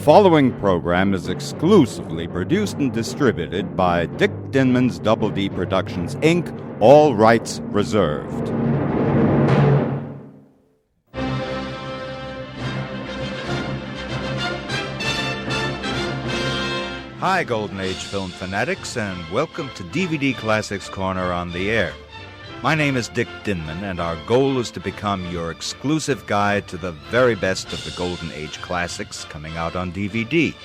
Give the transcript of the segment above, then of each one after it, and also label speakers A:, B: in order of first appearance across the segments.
A: following program is exclusively produced and distributed by Dick Dinman's Double D Productions, Inc., all rights reserved. Hi, Golden Age film fanatics, and welcome to DVD Classics Corner on the Air. My name is Dick Dinman, and our goal is to become your exclusive guide to the very best of the Golden Age classics coming out on DVD.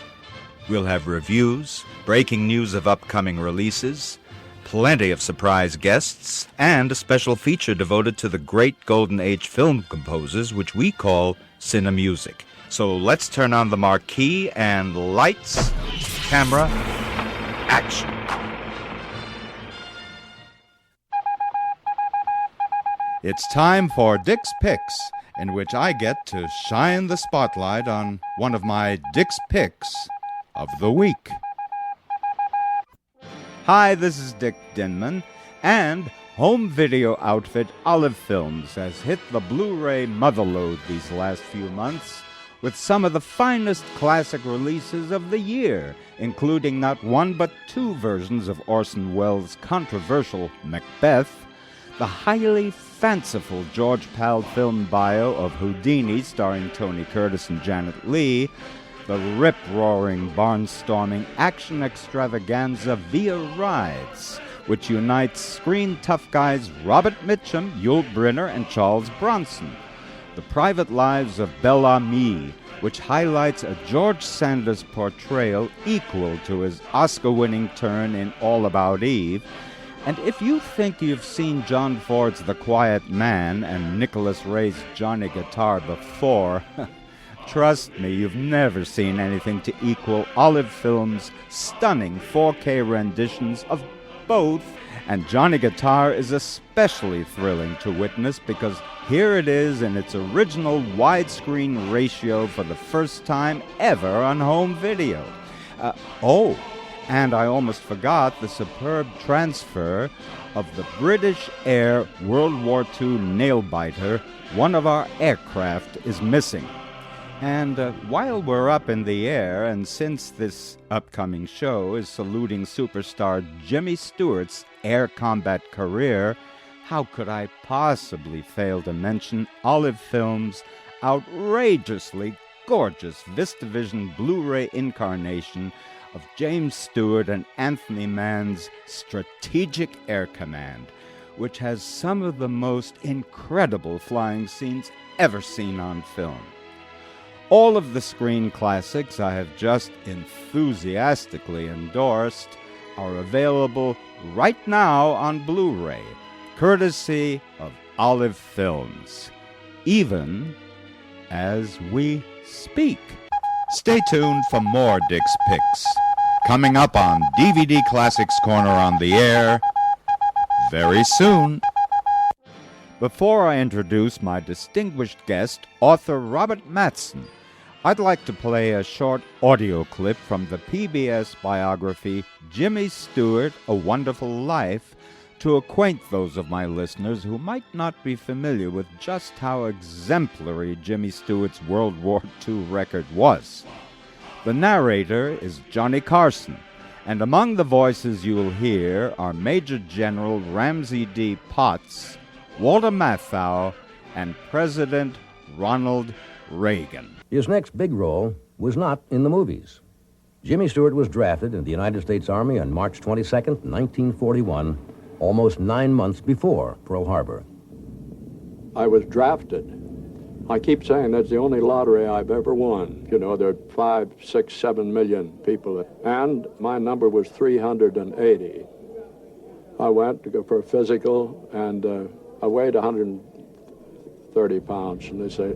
A: We'll have reviews, breaking news of upcoming releases, plenty of surprise guests, and a special feature devoted to the great Golden Age film composers, which we call Cinemusic. So let's turn on the marquee and lights, camera, action. It's time for Dick's Picks, in which I get to shine the spotlight on one of my Dick's Picks of the week. Hi, this is Dick Dinman, and home video outfit Olive Films has hit the Blu-ray motherlode these last few months with some of the finest classic releases of the year, including not one but two versions of Orson Welles' controversial Macbeth, the highly fanciful George Pal film bio of Houdini starring Tony Curtis and Janet Leigh, the rip-roaring, barnstorming action extravaganza Via Rides, which unites screen tough guys Robert Mitchum, Yul Brynner, and Charles Bronson, The Private Lives of Bel Ami, which highlights a George Sanders portrayal equal to his Oscar-winning turn in All About Eve. And if you think you've seen John Ford's The Quiet Man and Nicholas Ray's Johnny Guitar before, trust me, you've never seen anything to equal Olive Films' stunning 4K renditions of both. And Johnny Guitar is especially thrilling to witness because here it is in its original widescreen ratio for the first time ever on home video. And I almost forgot the superb transfer of the British Air World War II nail-biter. One of our aircraft is missing. And while we're up in the air, and since this upcoming show is saluting superstar Jimmy Stewart's air combat career, how could I possibly fail to mention Olive Films' outrageously gorgeous VistaVision Blu-ray incarnation of James Stewart and Anthony Mann's Strategic Air Command, which has some of the most incredible flying scenes ever seen on film. All of the screen classics I have just enthusiastically endorsed are available right now on Blu-ray, courtesy of Olive Films, even as we speak. Stay tuned for more Dick's Picks, coming up on DVD Classics Corner on the Air very soon. Before I introduce my distinguished guest, author Robert Matzen, I'd like to play a short audio clip from the PBS biography Jimmy Stewart, A Wonderful Life, to acquaint those of my listeners who might not be familiar with just how exemplary Jimmy Stewart's World War II record was. The narrator is Johnny Carson, and among the voices you'll hear are Major General Ramsey D. Potts, Walter Matthau, and President Ronald Reagan.
B: His next big role was not in the movies. Jimmy Stewart was drafted into the United States Army on March 22nd, 1941, almost 9 months before Pearl Harbor.
C: I was drafted. I keep saying that's the only lottery I've ever won. You know, there are 5, 6, 7 million people, and my number was 380. I went to go for a physical, and I weighed 130 pounds, and they say,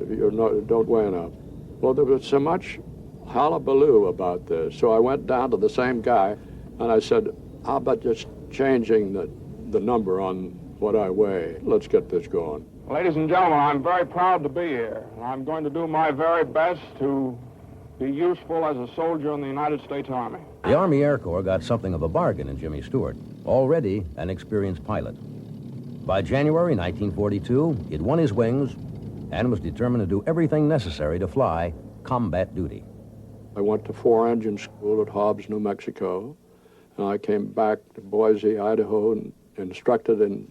C: don't weigh enough. Well, there was so much hullabaloo about this, so I went down to the same guy, and I said, how about just changing the number on what I weigh? Let's get this going.
D: Ladies and gentlemen, I'm very proud to be here. I'm going to do my very best to be useful as a soldier in the United States Army.
B: The Army Air Corps got something of a bargain in Jimmy Stewart, already an experienced pilot. By January 1942, he'd won his wings and was determined to do everything necessary to fly combat duty.
C: I went to 4-engine school at Hobbs, New Mexico, and I came back to Boise, Idaho, and instructed in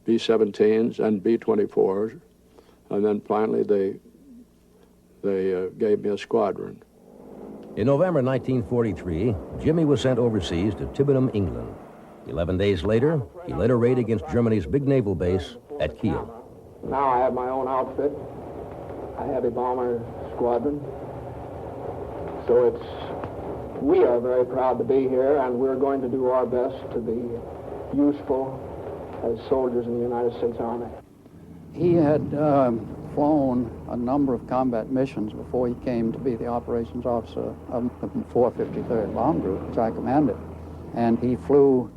C: B-17s and B-24s, and then finally they gave me a squadron.
B: In November 1943, Jimmy was sent overseas to Tibenham, England. 11 days later, he led a raid against Germany's big naval base at Kiel.
C: Now I have my own outfit, a heavy bomber squadron. So we are very proud to be here, and we're going to do our best to be useful as soldiers in the United States Army.
E: He had flown a number of combat missions before he came to be the operations officer of the 453rd Bomb Group, which I commanded. And he flew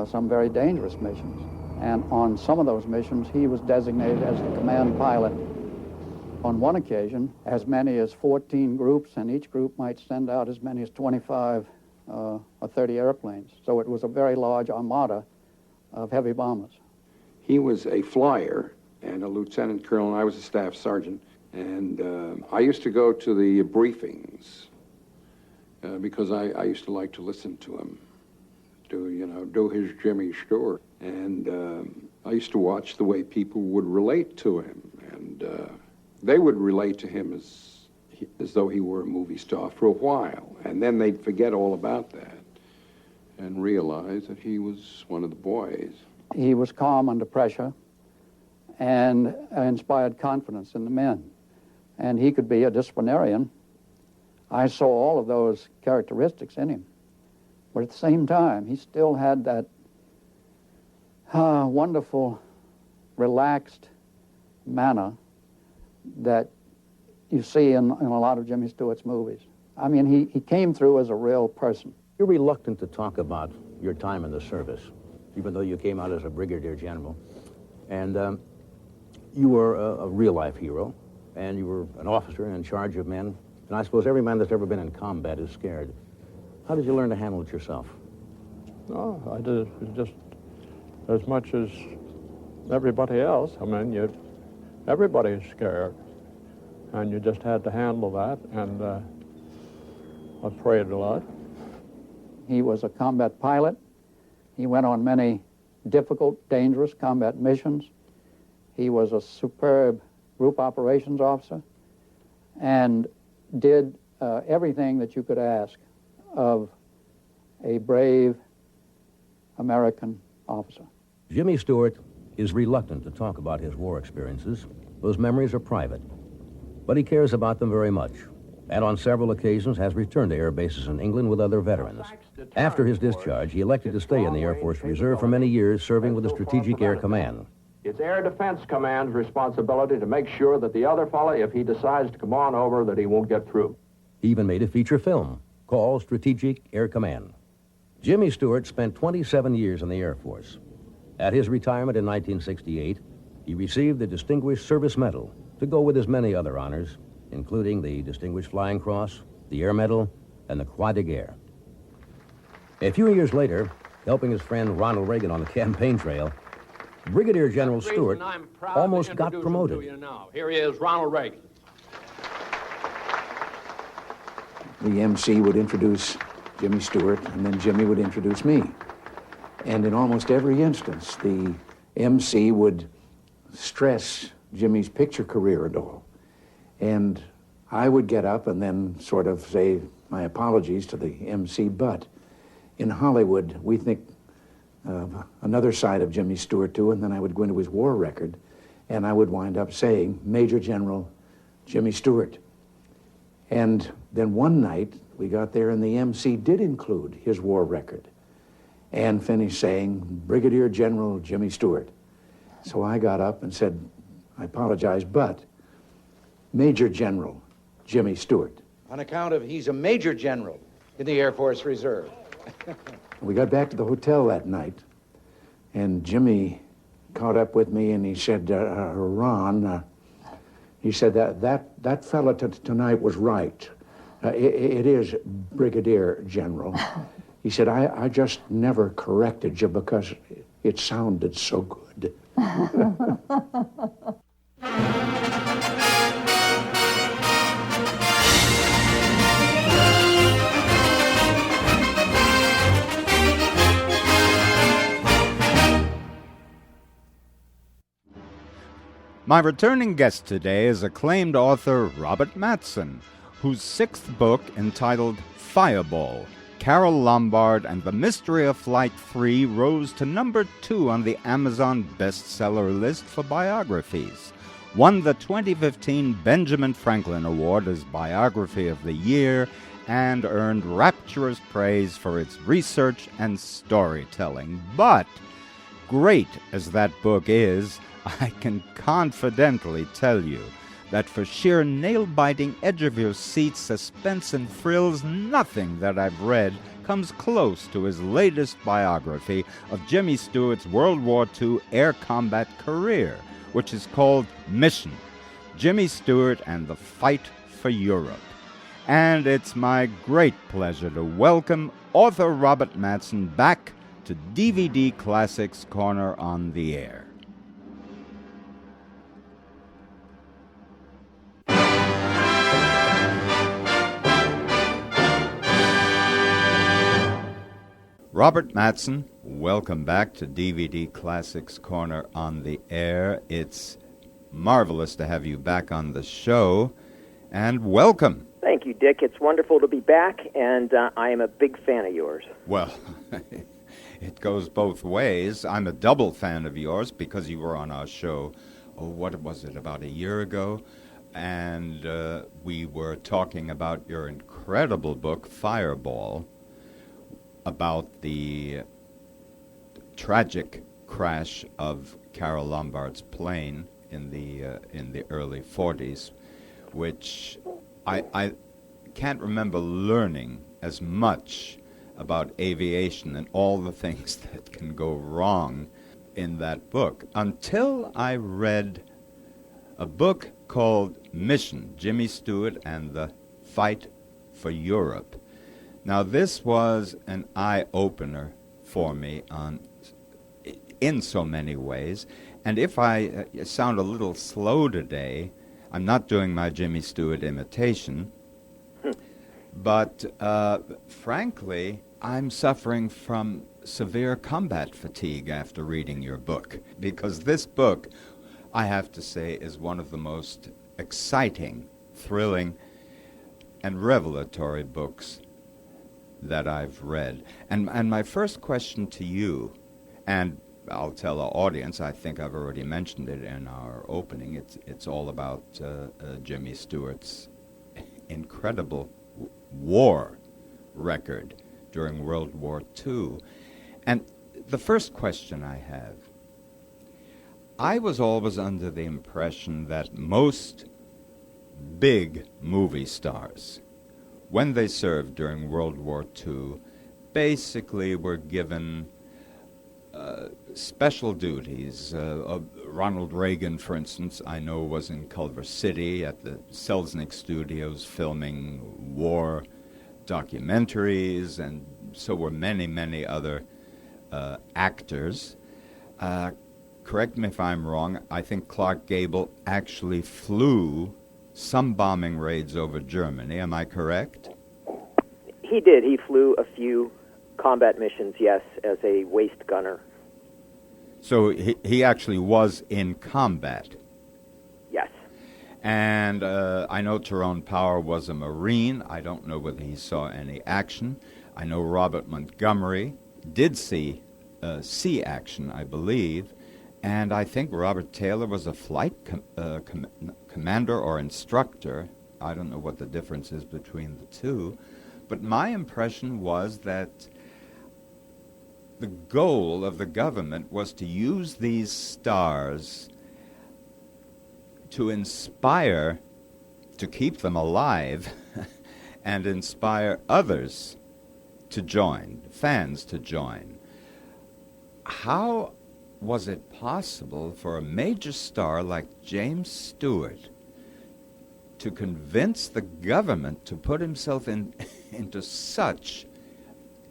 E: some very dangerous missions. And on some of those missions, he was designated as the command pilot. On one occasion, as many as 14 groups, and each group might send out as many as 25 or 30 airplanes. So it was a very large armada of heavy bombers.
F: He was a flyer and a lieutenant colonel, and I was a staff sergeant. And I used to go to the briefings because I used to like to listen to him, do his Jimmy Stewart. And I used to watch the way people would relate to him. And they would relate to him as though he were a movie star for a while. And then they'd forget all about that and realize that he was one of the boys.
E: He was calm under pressure and inspired confidence in the men. And he could be a disciplinarian. I saw all of those characteristics in him. But at the same time, he still had that wonderful, relaxed manner that you see in a lot of Jimmy Stewart's movies. I mean, he came through as a real person.
B: You're reluctant to talk about your time in the service, even though you came out as a brigadier general. And you were a real-life hero, and you were an officer in charge of men. And I suppose every man that's ever been in combat is scared. How did you learn to handle it yourself?
C: Oh, I did just as much as everybody else. I mean, everybody is scared, and you just had to handle that, and I prayed a lot.
E: He was a combat pilot. He went on many difficult, dangerous combat missions. He was a superb group operations officer and did everything that you could ask of a brave American officer.
B: Jimmy Stewart is reluctant to talk about his war experiences. Those memories are private, but he cares about them very much, and on several occasions has returned to air bases in England with other veterans. After his discharge, he elected to stay in the Air Force Reserve for many years, serving with the Strategic Air Command.
G: It's Air Defense Command's responsibility to make sure that the other fella, if he decides to come on over, that he won't get through.
B: He even made a feature film called Strategic Air Command. Jimmy Stewart spent 27 years in the Air Force. At his retirement in 1968, he received the Distinguished Service Medal to go with his many other honors, including the Distinguished Flying Cross, the Air Medal, and the Croix de Guerre. A few years later, helping his friend Ronald Reagan on the campaign trail, Brigadier General Stewart almost got promoted.
G: Here he is, Ronald Reagan.
H: The MC would introduce Jimmy Stewart, and then Jimmy would introduce me. And in almost every instance, the MC would stress Jimmy's picture career and all. And I would get up and then sort of say my apologies to the MC, but in Hollywood, we think of another side of Jimmy Stewart too, and then I would go into his war record, and I would wind up saying, Major General Jimmy Stewart. And then one night, we got there, and the MC did include his war record and finished saying, Brigadier General Jimmy Stewart. So I got up and said, I apologize, but Major General Jimmy Stewart.
I: On account of he's a major general in the Air Force Reserve.
H: We got back to the hotel that night, and Jimmy caught up with me, and he said, Ron, he said that fella tonight was right. It is Brigadier General. He said, I just never corrected you because it sounded so good.
A: My returning guest today is acclaimed author Robert Matson, whose sixth book, entitled Fireball, Carole Lombard and the Mystery of Flight 3, rose to number 2 on the Amazon bestseller list for biographies, won the 2015 Benjamin Franklin Award as Biography of the Year, and earned rapturous praise for its research and storytelling. But, great as that book is, I can confidently tell you that for sheer nail-biting, edge-of-your-seat suspense and thrills, nothing that I've read comes close to his latest biography of Jimmy Stewart's World War II air combat career, which is called Mission: Jimmy Stewart and the Fight for Europe. And it's my great pleasure to welcome author Robert Matzen back to DVD Classics Corner on the Air. Robert Matson, welcome back to DVD Classics Corner on the Air. It's marvelous to have you back on the show, and welcome.
J: Thank you, Dick. It's wonderful to be back, and I am a big fan of yours.
A: Well, it goes both ways. I'm a double fan of yours because you were on our show, what was it, about a year ago? And we were talking about your incredible book, Fireball, about the tragic crash of Carole Lombard's plane in the early 40s, which I can't remember learning as much about aviation and all the things that can go wrong in that book until I read a book called Mission: Jimmy Stewart and the Fight for Europe. Now, this was an eye-opener for me in so many ways. And if I sound a little slow today, I'm not doing my Jimmy Stewart imitation. But frankly, I'm suffering from severe combat fatigue after reading your book. Because this book, I have to say, is one of the most exciting, thrilling, and revelatory books that I've read. And my first question to you, and I'll tell our audience, I think I've already mentioned it in our opening, it's all about Jimmy Stewart's incredible war record during World War II. And the first question I have, I was always under the impression that most big movie stars, when they served during World War II, basically were given special duties. Ronald Reagan, for instance, I know was in Culver City at the Selznick Studios filming war documentaries, and so were many, many other actors. Correct me if I'm wrong, I think Clark Gable actually flew some bombing raids over Germany. Am I correct?
J: He did. He flew a few combat missions, yes, as a waist gunner.
A: So he actually was in combat.
J: Yes.
A: And I know Tyrone Power was a Marine. I don't know whether he saw any action. I know Robert Montgomery did see action, I believe. And I think Robert Taylor was a flight commander or instructor. I don't know what the difference is between the two. But my impression was that the goal of the government was to use these stars to inspire, to keep them alive, and inspire others to join, fans to join. How was it possible for a major star like James Stewart to convince the government to put himself into such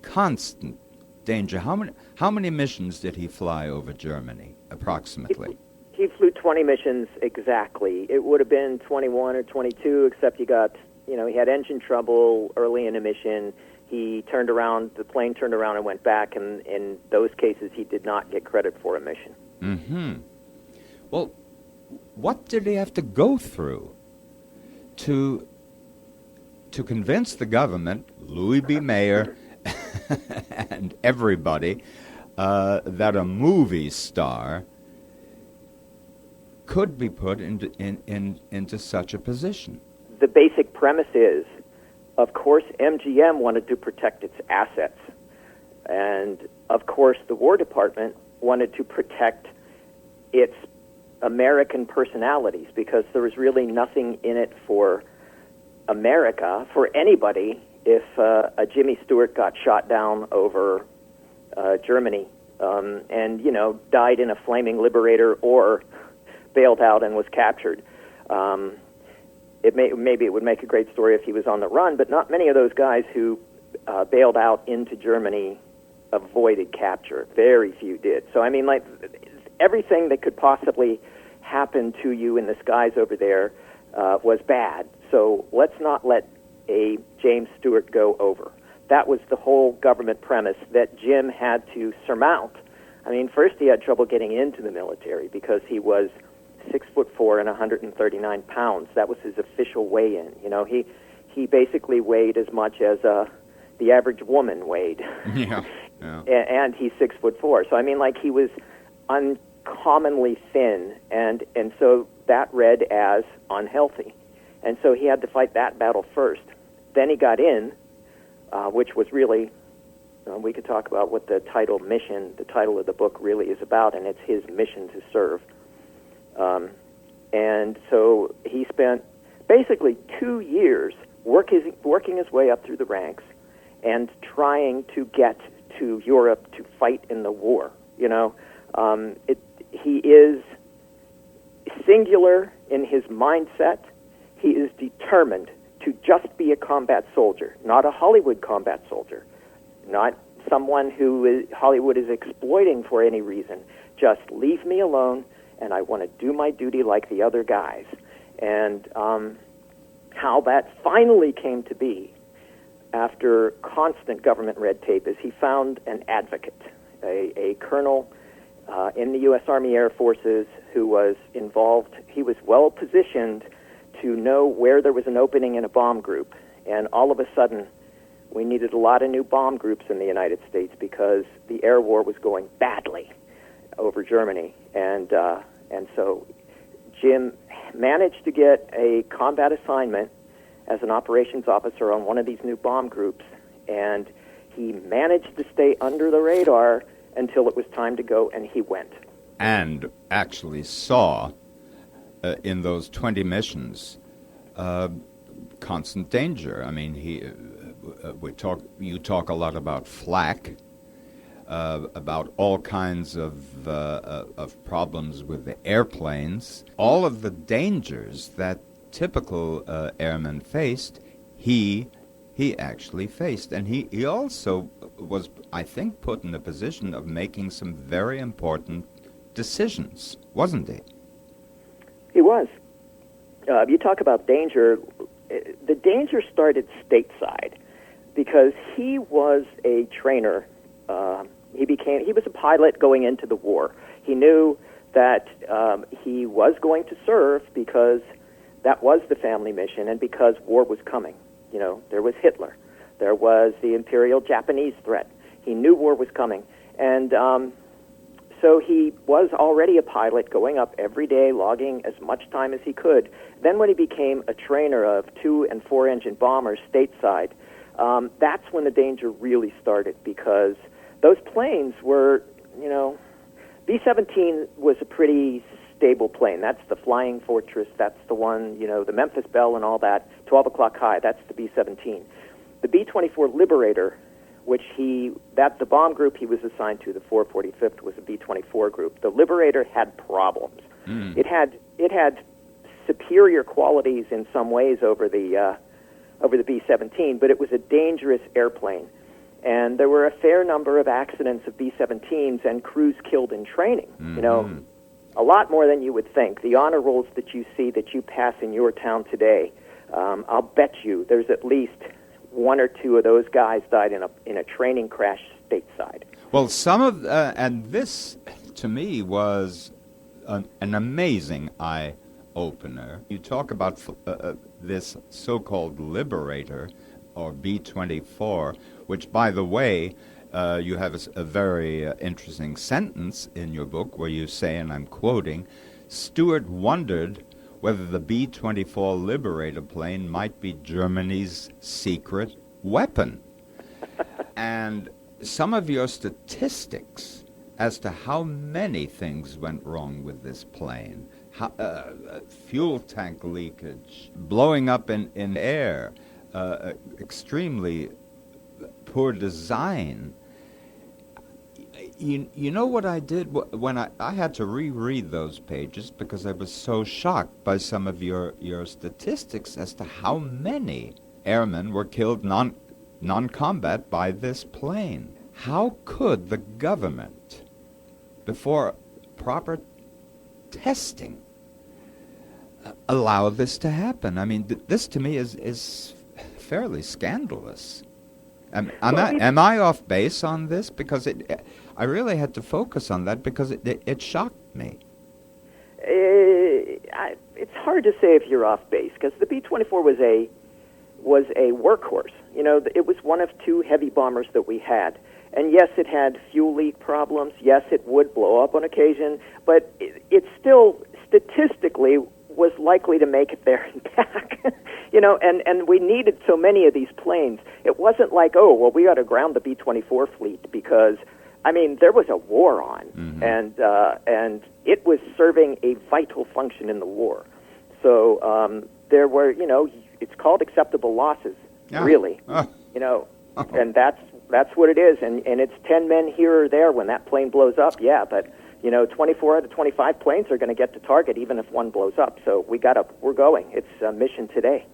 A: constant danger? How many missions did he fly over Germany, approximately?
J: He flew 20 missions exactly. It would have been 21 or 22, except he had engine trouble early in a mission. He turned around, the plane turned around and went back, and in those cases he did not get credit for a mission.
A: Mm-hmm. Well, what did he have to go through to convince the government, Louis B. Mayer, and everybody, that a movie star could be put into such a position?
J: The basic premise is, of course, MGM wanted to protect its assets. And, of course, the War Department wanted to protect its American personalities, because there was really nothing in it for America, for anybody, if a Jimmy Stewart got shot down over Germany and, died in a flaming Liberator or bailed out and was captured. Maybe it would make a great story if he was on the run, but not many of those guys who bailed out into Germany avoided capture. Very few did. So, everything that could possibly happen to you in the skies over there was bad. So let's not let a James Stewart go over. That was the whole government premise that Jim had to surmount. First he had trouble getting into the military because he was 6'4" and 139 pounds. That was his official weigh-in. He basically weighed as much as the average woman weighed.
A: Yeah.
J: And he's 6'4". So he was uncommonly thin, and so that read as unhealthy. And so he had to fight that battle first. Then he got in, which was really, we could talk about what the title of the book really is about, and it's his mission to serve. And so he spent basically 2 years working his way up through the ranks and trying to get to Europe to fight in the war. He is singular in his mindset. He is determined to just be a combat soldier, not a Hollywood combat soldier, not someone who Hollywood is exploiting for any reason. Just leave me alone, and I want to do my duty like the other guys. And how that finally came to be, after constant government red tape, is he found an advocate, a colonel in the U.S. Army Air Forces who was involved. He was well positioned to know where there was an opening in a bomb group. And all of a sudden, we needed a lot of new bomb groups in the United States because the air war was going badly over Germany. And so Jim managed to get a combat assignment as an operations officer on one of these new bomb groups, and he managed to stay under the radar until it was time to go, and he went.
A: And actually saw in those 20 missions constant danger. You talk a lot about flak, about all kinds of problems with the airplanes, all of the dangers that typical airmen faced, he actually faced. And he also was, I think, put in a position of making some very important decisions, wasn't he?
J: He was. You talk about danger. The danger started stateside because he was a trainer. He was a pilot going into the war. He knew that he was going to serve because that was the family mission, and because war was coming. There was Hitler. There was the Imperial Japanese threat. He knew war was coming. And so he was already a pilot going up every day, logging as much time as he could. Then when he became a trainer of 2- and 4-engine bombers stateside, that's when the danger really started, because those planes were, B-17 was a pretty stable plane. That's the Flying Fortress. That's the one, the Memphis Belle and all that, 12 o'clock high. That's the B-17. The B-24 Liberator, the bomb group he was assigned to, the 445th, was a B-24 group. The Liberator had problems. It had superior qualities in some ways over the B-17, but it was a dangerous airplane. And there were a fair number of accidents of B-17s and crews killed in training. A lot more than you would think. The honor rolls that you see, that you pass in your town today, I'll bet you there's at least 1 or 2 of those guys died in a training crash stateside.
A: Well, some of and this to me was an amazing opener, you talk about this so-called Liberator, or B-24, which, by the way, you have a very interesting sentence in your book where you say, and I'm quoting, Stewart wondered whether the B-24 Liberator plane might be Germany's secret weapon. And some of your statistics as to how many things went wrong with this plane, fuel tank leakage, blowing up in air, extremely poor design. You know what I did when I had to reread those pages because I was so shocked by some of your statistics as to how many airmen were killed non-combat by this plane. How could the government, before proper testing, allow this to happen? I mean, this to me is fairly scandalous. Am I off base on this? Because I really had to focus on that because it shocked me.
J: It's hard to say if you're off base because the B-24 was a workhorse. You know, it was one of two heavy bombers that we had. And yes, it had fuel leak problems. Yes, it would blow up on occasion. But it still, statistically, was likely to make it there and back. You know, and we needed so many of these planes. It wasn't like, oh, well, we got to ground the B-24 fleet because, I mean, there was a war on. Mm-hmm. And it was serving a vital function in the war. So there were, you know, it's called acceptable losses, really. You know, and that's what it is. And it's 10 men here or there when that plane blows up, yeah, but, you know, 24 out of 25 planes are going to get to target even if one blows up. So we're going. It's a mission today.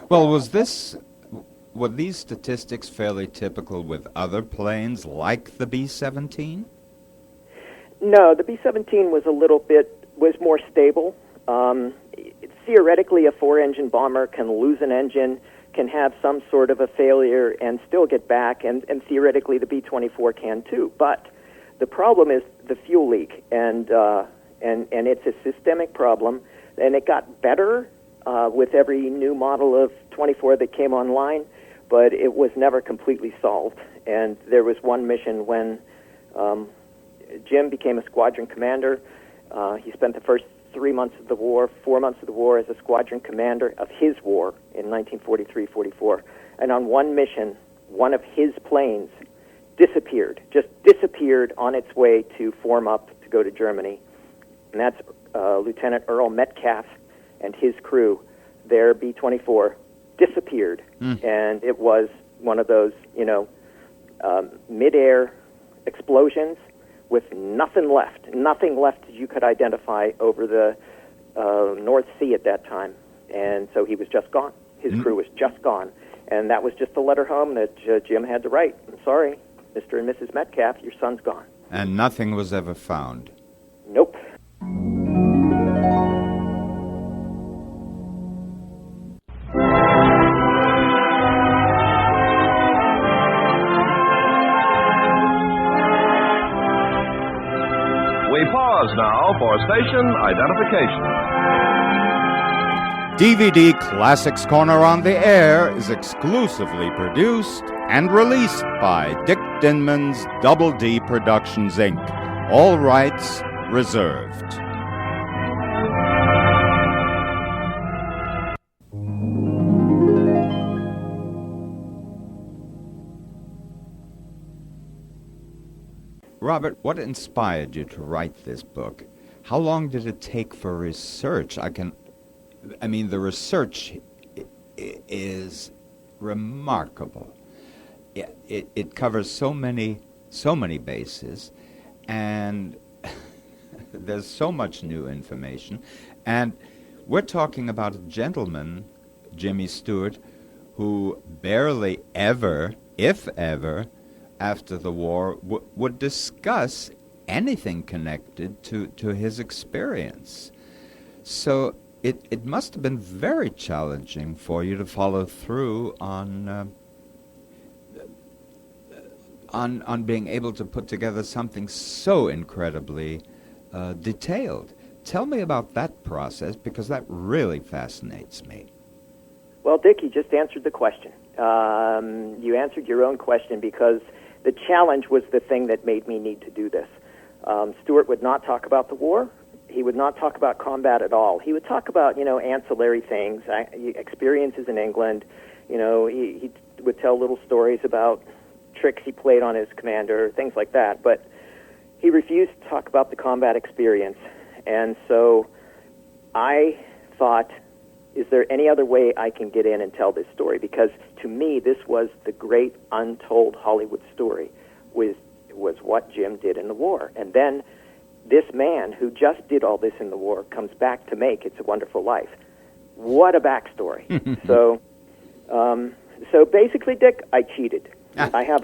A: Well, were these statistics fairly typical with other planes like the B-17?
J: No, the B-17 was more stable. Theoretically, a four-engine bomber can lose an engine, can have some sort of a failure, and still get back, and theoretically the B-24 can too. But the problem is the fuel leak, and it's a systemic problem, and it got better with every new model of 24 that came online, but it was never completely solved. And there was one mission when Jim became a squadron commander. He spent the first 4 months of the war as a squadron commander of his war in 1943-44. And on one mission, one of his planes just disappeared on its way to form up to go to Germany. And that's Lieutenant Earl Metcalf and his crew. Their B-24 disappeared. And it was one of those, you know, mid-air explosions with nothing left that you could identify over the North Sea at that time. And so he was just gone. His crew was just gone. And that was just a letter home that Jim had to write. I'm sorry, Mr. and Mrs. Metcalf, your son's gone.
A: And nothing was ever found?
J: Nope.
K: We pause now for station identification.
A: DVD Classics Corner on the Air is exclusively produced and released by Dick Dinman's Double D Productions, Inc. All rights reserved. Robert, what inspired you to write this book? How long did it take for research? The research is remarkable. It covers so many bases, and there's so much new information. And we're talking about a gentleman, Jimmy Stewart, who barely ever, if ever, after the war, would discuss anything connected to his experience. So it must have been very challenging for you to follow through on being able to put together something so incredibly detailed. Tell me about that process, because that really fascinates me.
J: Well, Dick, you just answered the question. You answered your own question, because the challenge was the thing that made me need to do this. Stewart would not talk about the war. He would not talk about combat at all. He would talk about, ancillary things, experiences in England. He would tell little stories about tricks he played on his commander, things like that. But he refused to talk about the combat experience. And so I thought, is there any other way I can get in and tell this story? Because to me, this was the great untold Hollywood story, was what Jim did in the war. And then this man who just did all this in the war comes back to make It's a Wonderful Life. What a backstory. So basically, Dick, I cheated. I have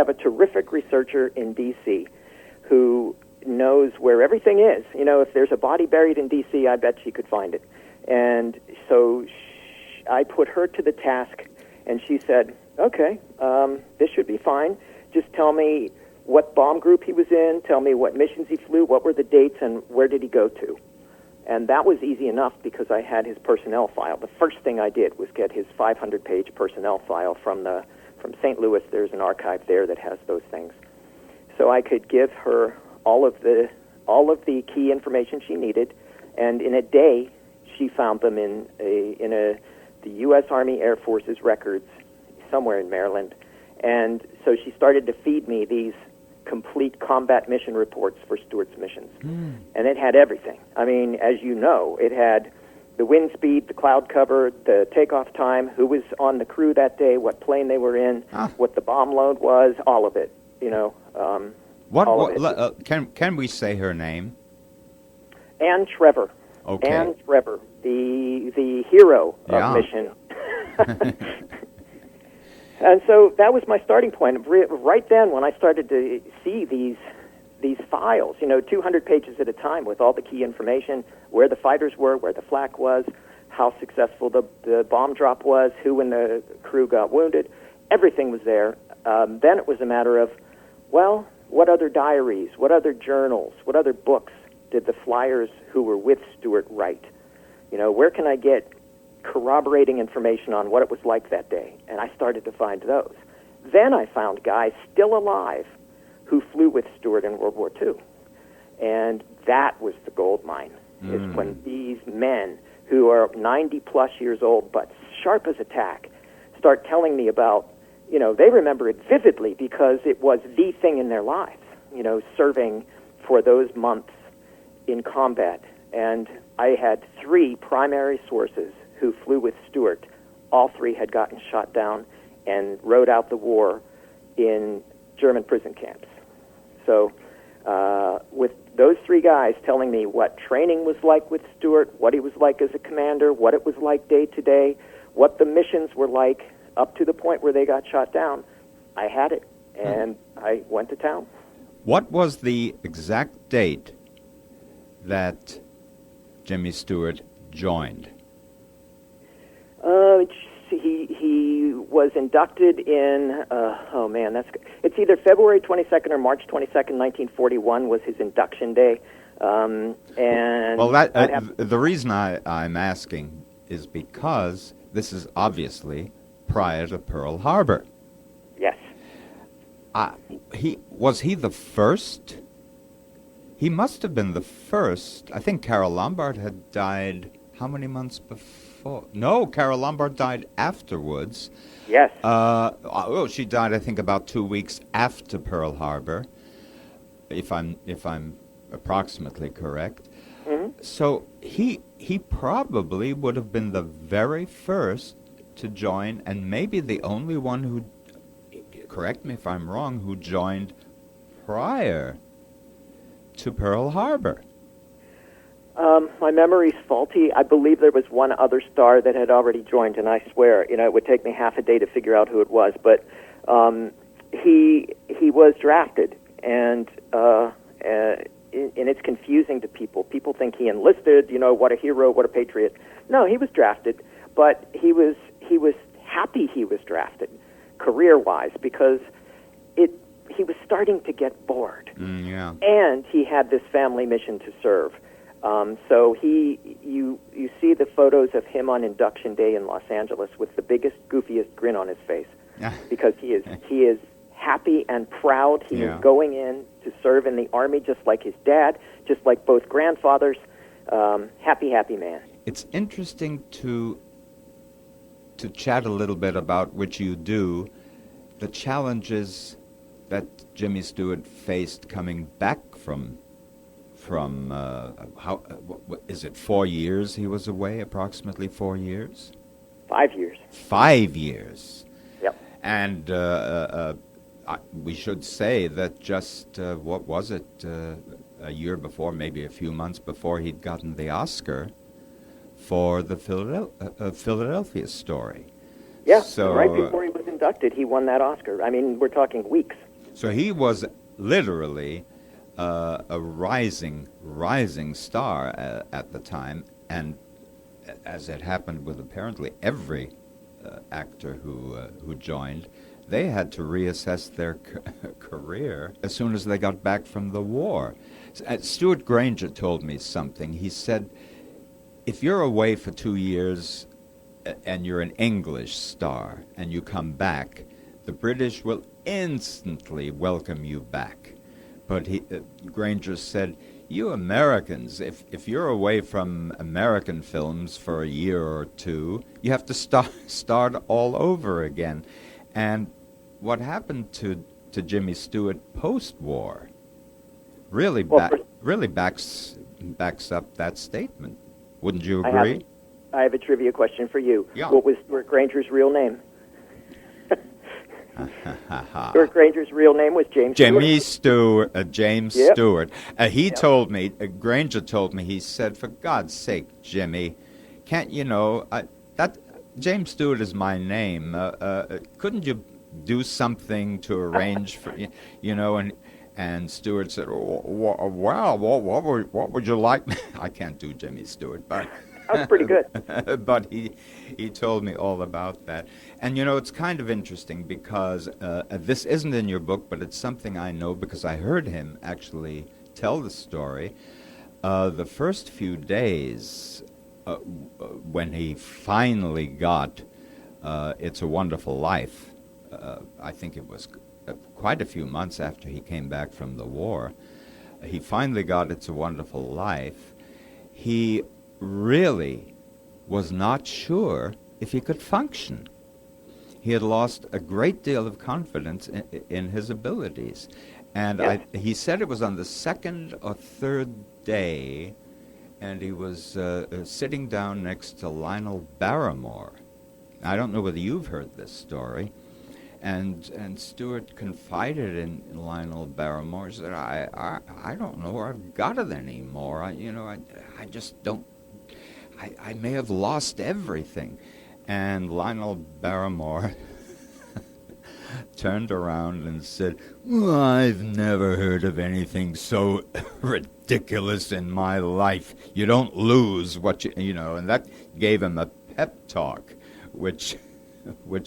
J: a terrific researcher in D.C. who knows where everything is. If there's a body buried in D.C., I bet she could find it. And so I put her to the task, and she said, okay, this should be fine. Just tell me what bomb group he was in, tell me what missions he flew, what were the dates, and where did he go to. And that was easy enough because I had his personnel file. The first thing I did was get his 500-page personnel file from St. Louis. There's an archive there that has those things. So I could give her all of the key information she needed, and in a day she found them in the U.S. Army Air Force's records somewhere in Maryland. And so she started to feed me these complete combat mission reports for Stewart's missions. And it had everything. I mean, as you know, it had the wind speed, the cloud cover, the takeoff time, who was on the crew that day, what plane they were in, what the bomb load was, all of it,
A: Can we say her name?
J: Ann Trevor.
A: Okay.
J: Ann Trevor, the hero of mission. And so that was my starting point. Right then, when I started to see these files, 200 pages at a time with all the key information, where the fighters were, where the flak was, how successful the bomb drop was, who in the crew got wounded, everything was there. Then it was a matter of, well, what other diaries, what other journals, what other books did the flyers who were with Stewart write? Where can I get corroborating information on what it was like that day? And I started to find those. Then I found guys still alive who flew with Stewart in World War II. And that was the gold mine, is when these men who are 90-plus years old but sharp as a tack start telling me about, they remember it vividly because it was the thing in their lives, serving for those months in combat. And I had 3 primary sources who flew with Stewart. All 3 had gotten shot down and rode out the war in German prison camps. So with those 3 guys telling me what training was like with Stewart, what he was like as a commander, what it was like day to day, what the missions were like up to the point where they got shot down, I had it, and I went to town.
A: What was the exact date that Jimmy Stewart joined?
J: He was inducted in, it's either February 22nd or March 22nd, 1941 was his induction day.
A: The reason I'm asking is because this is obviously prior to Pearl Harbor.
J: Yes.
A: Was he the first? He must have been the first. I think Carol Lombard had died how many months before? No, Carol Lombard died afterwards.
J: Yes.
A: She died, I think, about 2 weeks after Pearl Harbor, if I'm approximately correct.
J: Mm-hmm.
A: So he probably would have been the very first to join, and maybe the only one who, correct me if I'm wrong, who joined prior to Pearl Harbor.
J: My memory's faulty. I believe there was one other star that had already joined, and I swear, it would take me half a day to figure out who it was. But he was drafted, and it's confusing to people. People think he enlisted. What a hero, what a patriot. No, he was drafted, but he was happy he was drafted, career-wise, because he was starting to get bored.
A: Yeah.
J: And he had this family mission to serve. So you see the photos of him on induction day in Los Angeles with the biggest, goofiest grin on his face, because he is happy and proud. He is going in to serve in the Army just like his dad, just like both grandfathers. Happy man.
A: It's interesting to chat a little bit about, which you do, the challenges that Jimmy Stewart faced coming back from is it 4 years he was away, approximately 4 years?
J: 5 years.
A: 5 years.
J: Yep.
A: And we should say that just, what was it, a year before, maybe a few months before, he'd gotten the Oscar for the Philadelphia Story.
J: Yeah,
A: so,
J: right before he was inducted, he won that Oscar. I mean, we're talking weeks.
A: So he was literally a rising star at the time, and as it happened with apparently every actor who joined, they had to reassess their career as soon as they got back from the war. Stuart Granger told me something. He said, if you're away for 2 years and you're an English star and you come back, the British will instantly welcome you back. But Granger said, you Americans, if you're away from American films for a year or two, you have to start all over again. And what happened to Jimmy Stewart post-war really backs up that statement. Wouldn't you agree?
J: I have a trivia question for you.
A: Yeah.
J: What was Stuart Granger's real name? Stuart Granger's real name was James
A: Stewart. James
J: Yep.
A: Stewart. Told me, Granger told me, he said, for God's sake, Jimmy, can't you know, that James Stewart is my name. Couldn't you do something to arrange for, and Stewart said, well, what would you like? I can't do Jimmy Stewart, but...
J: That's pretty good.
A: But he told me all about that. And, it's kind of interesting because this isn't in your book, but it's something I know because I heard him actually tell the story. The first few days when he finally got It's a Wonderful Life, I think it was quite a few months after he came back from the war, he finally got It's a Wonderful Life. He really was not sure if he could function. He had lost a great deal of confidence in his abilities. And
J: yes.
A: He said it was on the second or third day, and he was sitting down next to Lionel Barrymore. I don't know whether you've heard this story. And Stewart confided in Lionel Barrymore. He said, I don't know where I've got it anymore. I just don't. I may have lost everything. And Lionel Barrymore turned around and said, well, I've never heard of anything so ridiculous in my life. You don't lose what and that gave him a pep talk, which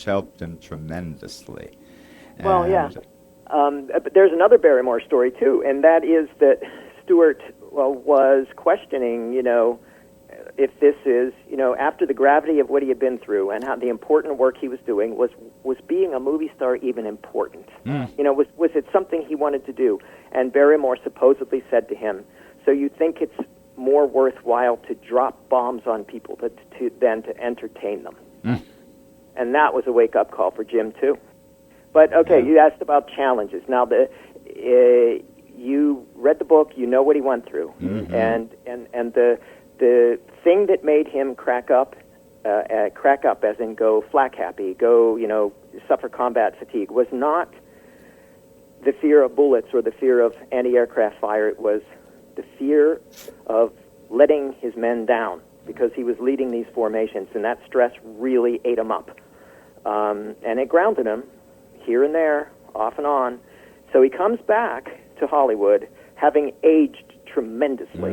A: helped him tremendously.
J: Well, yeah. But there's another Barrymore story, too, and that is that Stewart was questioning, if this is, after the gravity of what he had been through and how the important work he was doing, was being a movie star even important? Was it something he wanted to do? And Barrymore supposedly said to him, so you think it's more worthwhile to drop bombs on people than to entertain them? And that was a wake-up call for Jim, too. But, okay, you asked about challenges. Now, you read the book, you know what he went through. Mm-hmm. And the thing that made him crack up as in go flak happy, go, suffer combat fatigue, was not the fear of bullets or the fear of anti-aircraft fire. It was the fear of letting his men down because he was leading these formations, and that stress really ate him up. And it grounded him here and there, off and on. So he comes back to Hollywood having aged tremendously.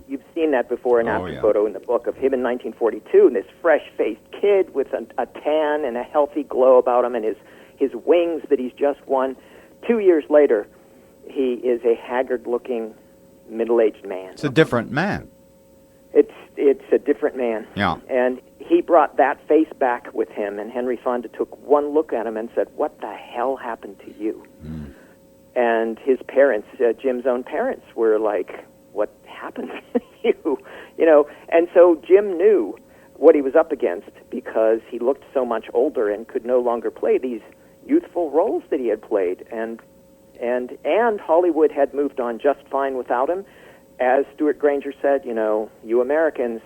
J: You've seen that before and after photo in the book of him in 1942, and this fresh-faced kid with a tan and a healthy glow about him and his wings that he's just won. 2 years later, he is a haggard-looking middle-aged man.
A: It's a different man.
J: It's a different man.
A: Yeah.
J: And he brought that face back with him, and Henry Fonda took one look at him and said, "What the hell happened to you?"
A: Mm.
J: And his parents, Jim's own parents, were like, "What happened to you?" You know, and so Jim knew what he was up against because he looked so much older and could no longer play these youthful roles that he had played, and Hollywood had moved on just fine without him. As Stewart Granger said, you know, you Americans,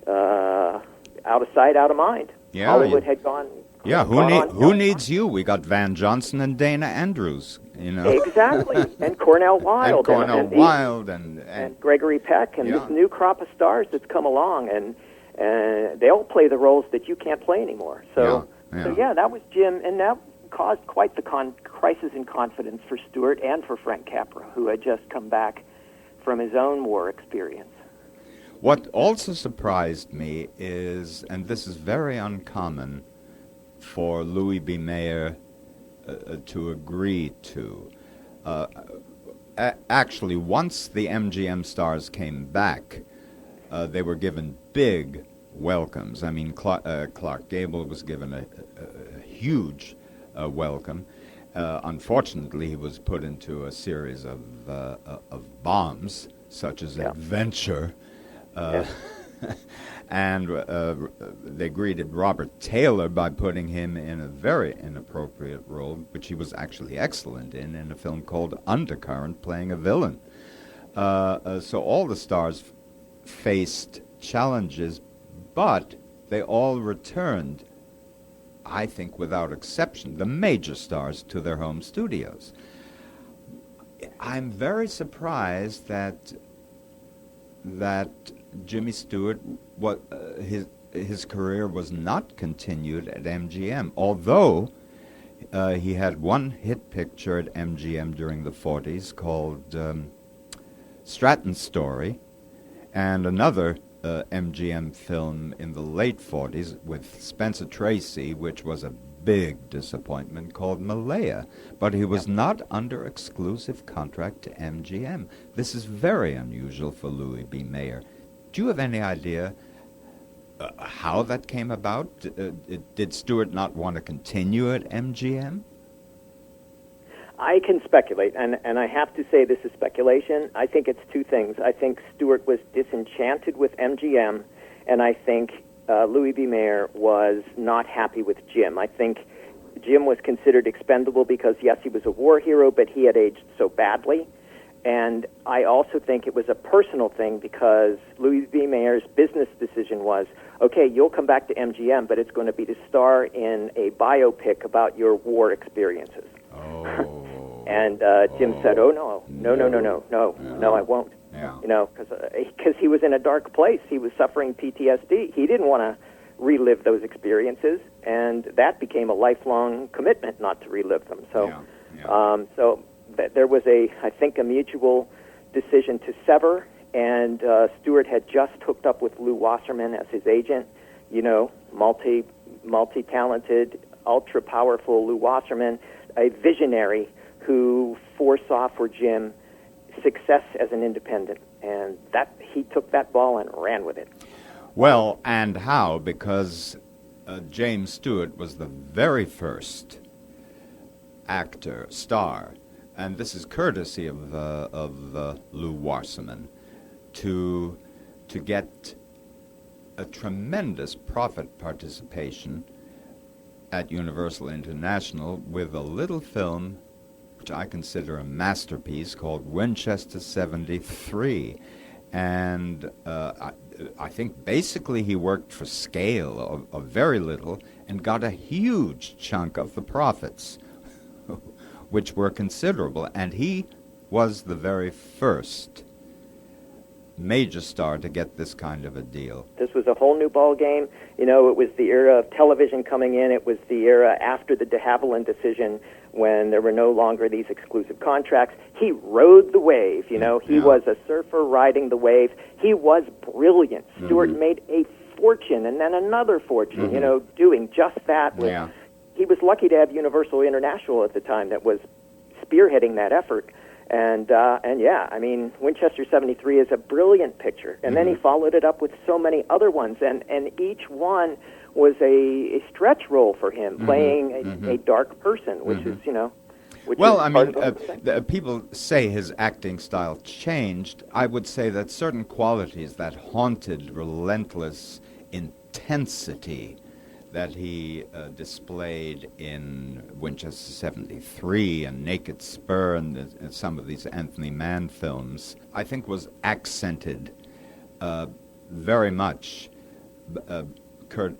J: out of sight, out of mind.
A: Yeah,
J: Hollywood had gone.
A: Yeah, who needs you? We got Van Johnson and Dana Andrews, you know.
J: Exactly, and Cornell Wilde.
A: And
J: Gregory Peck, and this new crop of stars that's come along, and they all play the roles that you can't play anymore. So that was Jim, and that caused quite the crisis in confidence for Stewart and for Frank Capra, who had just come back from his own war experience.
A: What also surprised me is, and this is very uncommon for Louis B. Mayer to agree to, actually, once the MGM stars came back, they were given big welcomes. I mean, Clark Gable was given a huge welcome. Unfortunately, he was put into a series of bombs, such as Adventure, and they greeted Robert Taylor by putting him in a very inappropriate role, which he was actually excellent in a film called Undercurrent, playing a villain. So all the stars faced challenges, but they all returned, I think without exception, the major stars, to their home studios. I'm very surprised that Jimmy Stewart, his career was not continued at MGM, although he had one hit picture at MGM during the 40s called Stratton's Story, and another MGM film in the late 40s with Spencer Tracy, which was a big disappointment, called Malaya. But he was not under exclusive contract to MGM. This is very unusual for Louis B. Mayer. Do you have any idea how that came about? Did Stewart not want to continue at MGM?
J: I can speculate, and I have to say this is speculation. I think it's two things. I think Stewart was disenchanted with MGM, and I think Louis B. Mayer was not happy with Jim. I think Jim was considered expendable because, yes, he was a war hero, but he had aged so badly. And I also think it was a personal thing because Louis B. Mayer's business decision was, okay, you'll come back to MGM, but it's going to be to star in a biopic about your war experiences. And Jim said, no, I won't.
A: Yeah.
J: You know, because he was in a dark place. He was suffering PTSD. He didn't want to relive those experiences, and that became a lifelong commitment not to relive them. So, there was I think, a mutual decision to sever, and Stewart had just hooked up with Lew Wasserman as his agent. You know, multi-talented, ultra-powerful Lew Wasserman, a visionary who foresaw for Jim success as an independent, and that he took that ball and ran with it.
A: Well, and how? Because James Stewart was the very first star, and this is courtesy of Lew Wasserman, to get a tremendous profit participation at Universal International with a little film which I consider a masterpiece called Winchester 73. And I think basically he worked for scale of very little and got a huge chunk of the profits, which were considerable. And he was the very first major star to get this kind of a deal.
J: This was a whole new ball game. You know, it was the era of television coming in. It was the era after the de Havilland decision when there were no longer these exclusive contracts. He rode the wave, you know. He was a surfer riding the wave. He was brilliant. Stewart made a fortune and then another fortune, you know, doing just that. He was lucky to have Universal International at the time that was spearheading that effort. And yeah, I mean, Winchester 73 is a brilliant picture. And then he followed it up with so many other ones, and each one was a stretch role for him, playing a dark person, which is, you know, which
A: well,
J: is
A: I
J: part
A: mean,
J: of the
A: people say his acting style changed. I would say that certain qualities, that haunted, relentless intensity that he displayed in Winchester 73 and Naked Spur and some of these Anthony Mann films, I think was accented very much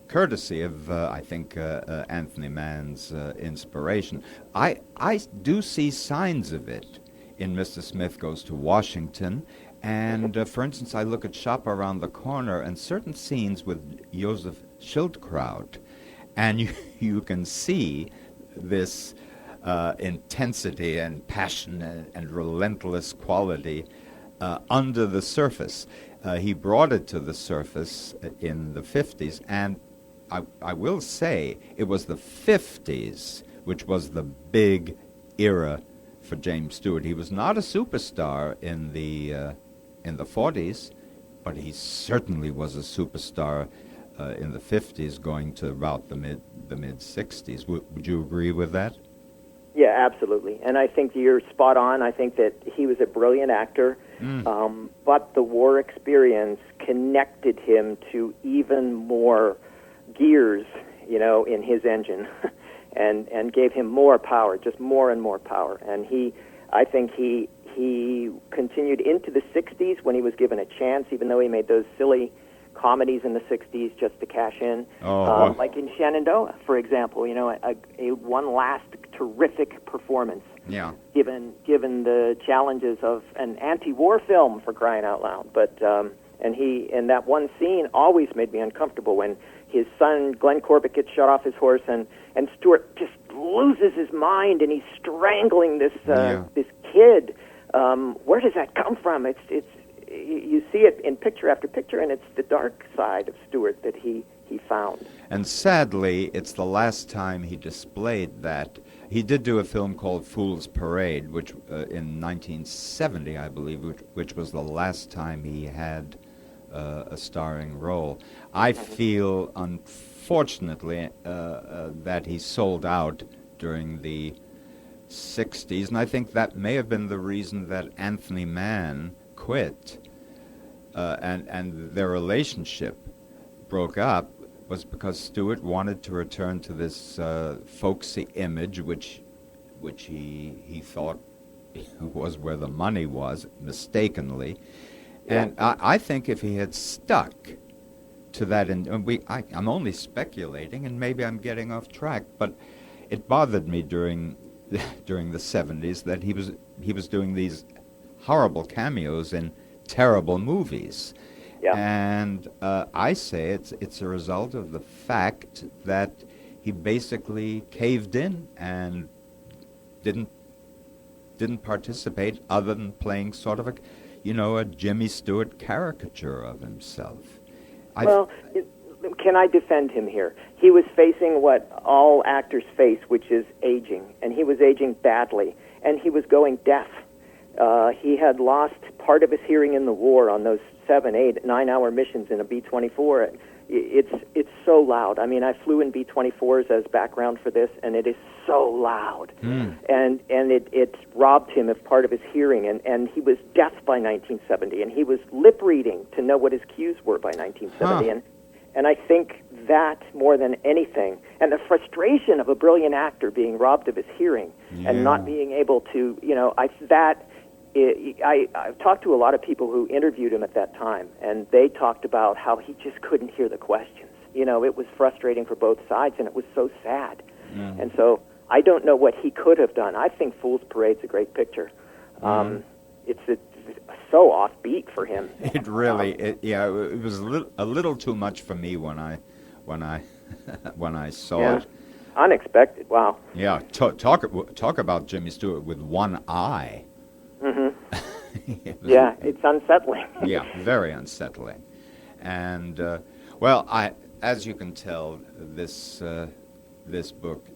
A: courtesy of, I think, Anthony Mann's inspiration. I do see signs of it in Mr. Smith Goes to Washington. And, for instance, I look at Shop Around the Corner and certain scenes with Joseph Schildkraut, and you can see this intensity and passion and relentless quality under the surface. He brought it to the surface in the 50s, and I will say it was the 50s which was the big era for James Stewart. He was not a superstar in the 40s, but he certainly was a superstar in the 50s, going to about the mid 60s. Would you agree with that?
J: Yeah, absolutely. And I think you're spot on. I think that he was a brilliant actor, but the war experience connected him to even more gears, you know, in his engine, and gave him more power, just more and more power. And I think he continued into the 60s when he was given a chance, even though he made those silly comedies in the 60s just to cash in, like in Shenandoah, for example. You know, a one last terrific performance.
A: Yeah.
J: Given the challenges of an anti-war film, for crying out loud. But and that one scene always made me uncomfortable when his son Glenn Corbett gets shot off his horse, and Stewart just loses his mind, and he's strangling this this kid. Where does that come from? It's you see it in picture after picture, and it's the dark side of Stewart that he found.
A: And sadly, it's the last time he displayed that. He did do a film called Fool's Parade, which in 1970, I believe, which was the last time he had a starring role. I feel, unfortunately, that he sold out during the 60s, and I think that may have been the reason that Anthony Mann quit, and their relationship broke up, was because Stewart wanted to return to this folksy image, which he thought was where the money was, mistakenly. And I think if he had stuck to that, and I'm only speculating, and maybe I'm getting off track, but it bothered me during the 70s that he was doing these horrible cameos in terrible movies.
J: Yeah.
A: And I say it's a result of the fact that he basically caved in and didn't participate other than playing sort of a Jimmy Stewart caricature of himself.
J: Can I defend him here? He was facing what all actors face, which is aging, and he was aging badly, and he was going deaf. He had lost part of his hearing in the war on those 7, 8, 9-hour missions in a B-24. It's so loud. I mean, I flew in B-24s as background for this, and it is so loud. And it robbed him of part of his hearing, and he was deaf by 1970, and he was lip reading to know what his cues were by 1970. And I think that more than anything, and the frustration of a brilliant actor being robbed of his hearing and not being able to, I've talked to a lot of people who interviewed him at that time, and they talked about how he just couldn't hear the questions. You know, it was frustrating for both sides, and it was so sad. And so I don't know what he could have done. I think Fool's Parade's a great picture. It's so offbeat for him.
A: It really, it was a little too much for me when I saw it.
J: Unexpected. Wow.
A: Yeah. Talk about Jimmy Stewart with one eye.
J: It's unsettling.
A: Yeah, very unsettling. And as you can tell, this book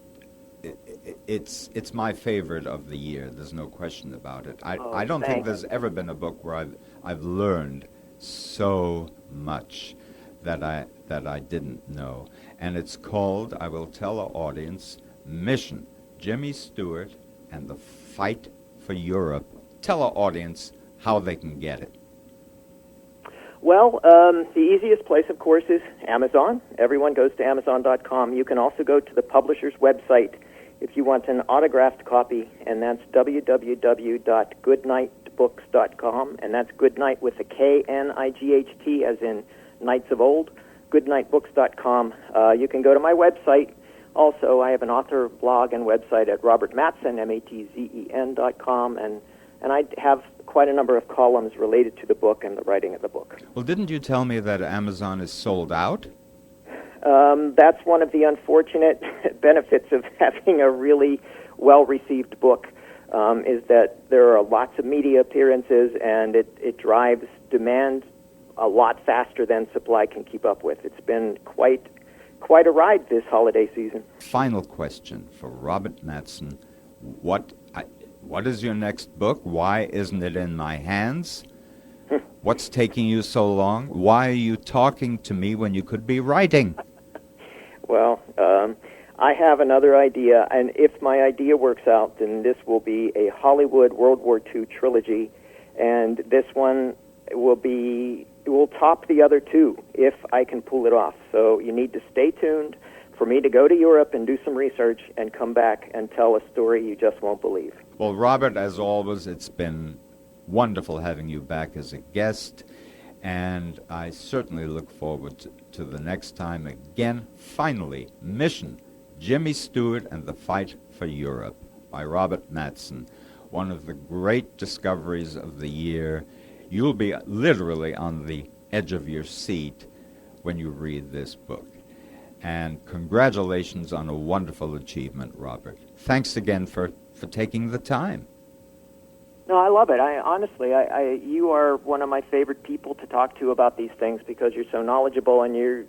A: it's my favorite of the year. There's no question about it. I don't think there's ever been a book where I've learned so much that I didn't know. And it's called, I will tell our audience, Mission, Jimmy Stewart and the Fight for Europe. Tell our audience how they can get it.
J: Well, the easiest place, of course, is Amazon. Everyone goes to Amazon.com. You can also go to the publisher's website if you want an autographed copy, and that's www.goodnightbooks.com, and that's Goodnight with a K-N-I-G-H-T, as in Knights of Old, goodnightbooks.com. You can go to my website. Also, I have an author blog and website at Robert Matzen, M-A-T-Z-E-N.com, and I have quite a number of columns related to the book and the writing of the book.
A: Well, didn't you tell me that Amazon is sold out?
J: That's one of the unfortunate benefits of having a really well-received book, is that there are lots of media appearances, and it drives demand a lot faster than supply can keep up with. It's been quite a ride this holiday season.
A: Final question for Robert Matson. What is your next book? Why isn't it in my hands? What's taking you so long? Why are you talking to me when you could be writing?
J: Well, I have another idea, and if my idea works out, then this will be a Hollywood World War II trilogy, and this one will top the other two if I can pull it off. So you need to stay tuned for me to go to Europe and do some research and come back and tell a story you just won't believe.
A: Well, Robert, as always, it's been wonderful having you back as a guest, and I certainly look forward to the next time again. Finally, Mission, Jimmy Stewart and the Fight for Europe by Robert Matson, one of the great discoveries of the year. You'll be literally on the edge of your seat when you read this book. And congratulations on a wonderful achievement, Robert. Thanks again for taking the time.
J: No, I love it. Honestly, you are one of my favorite people to talk to about these things because you're so knowledgeable and you're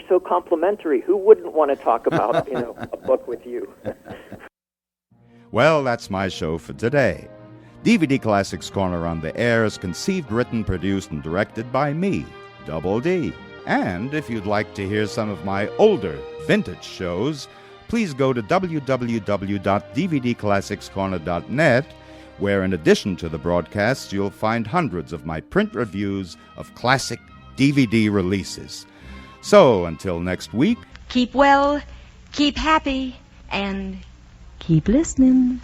J: so complimentary. Who wouldn't want to talk about a book with you?
A: Well, that's my show for today. DVD Classics Corner on the Air is conceived, written, produced, and directed by me, Double D. And if you'd like to hear some of my older vintage shows, please go to www.dvdclassicscorner.net, where in addition to the broadcasts, you'll find hundreds of my print reviews of classic DVD releases. So, until next week,
L: keep well, keep happy, and keep listening.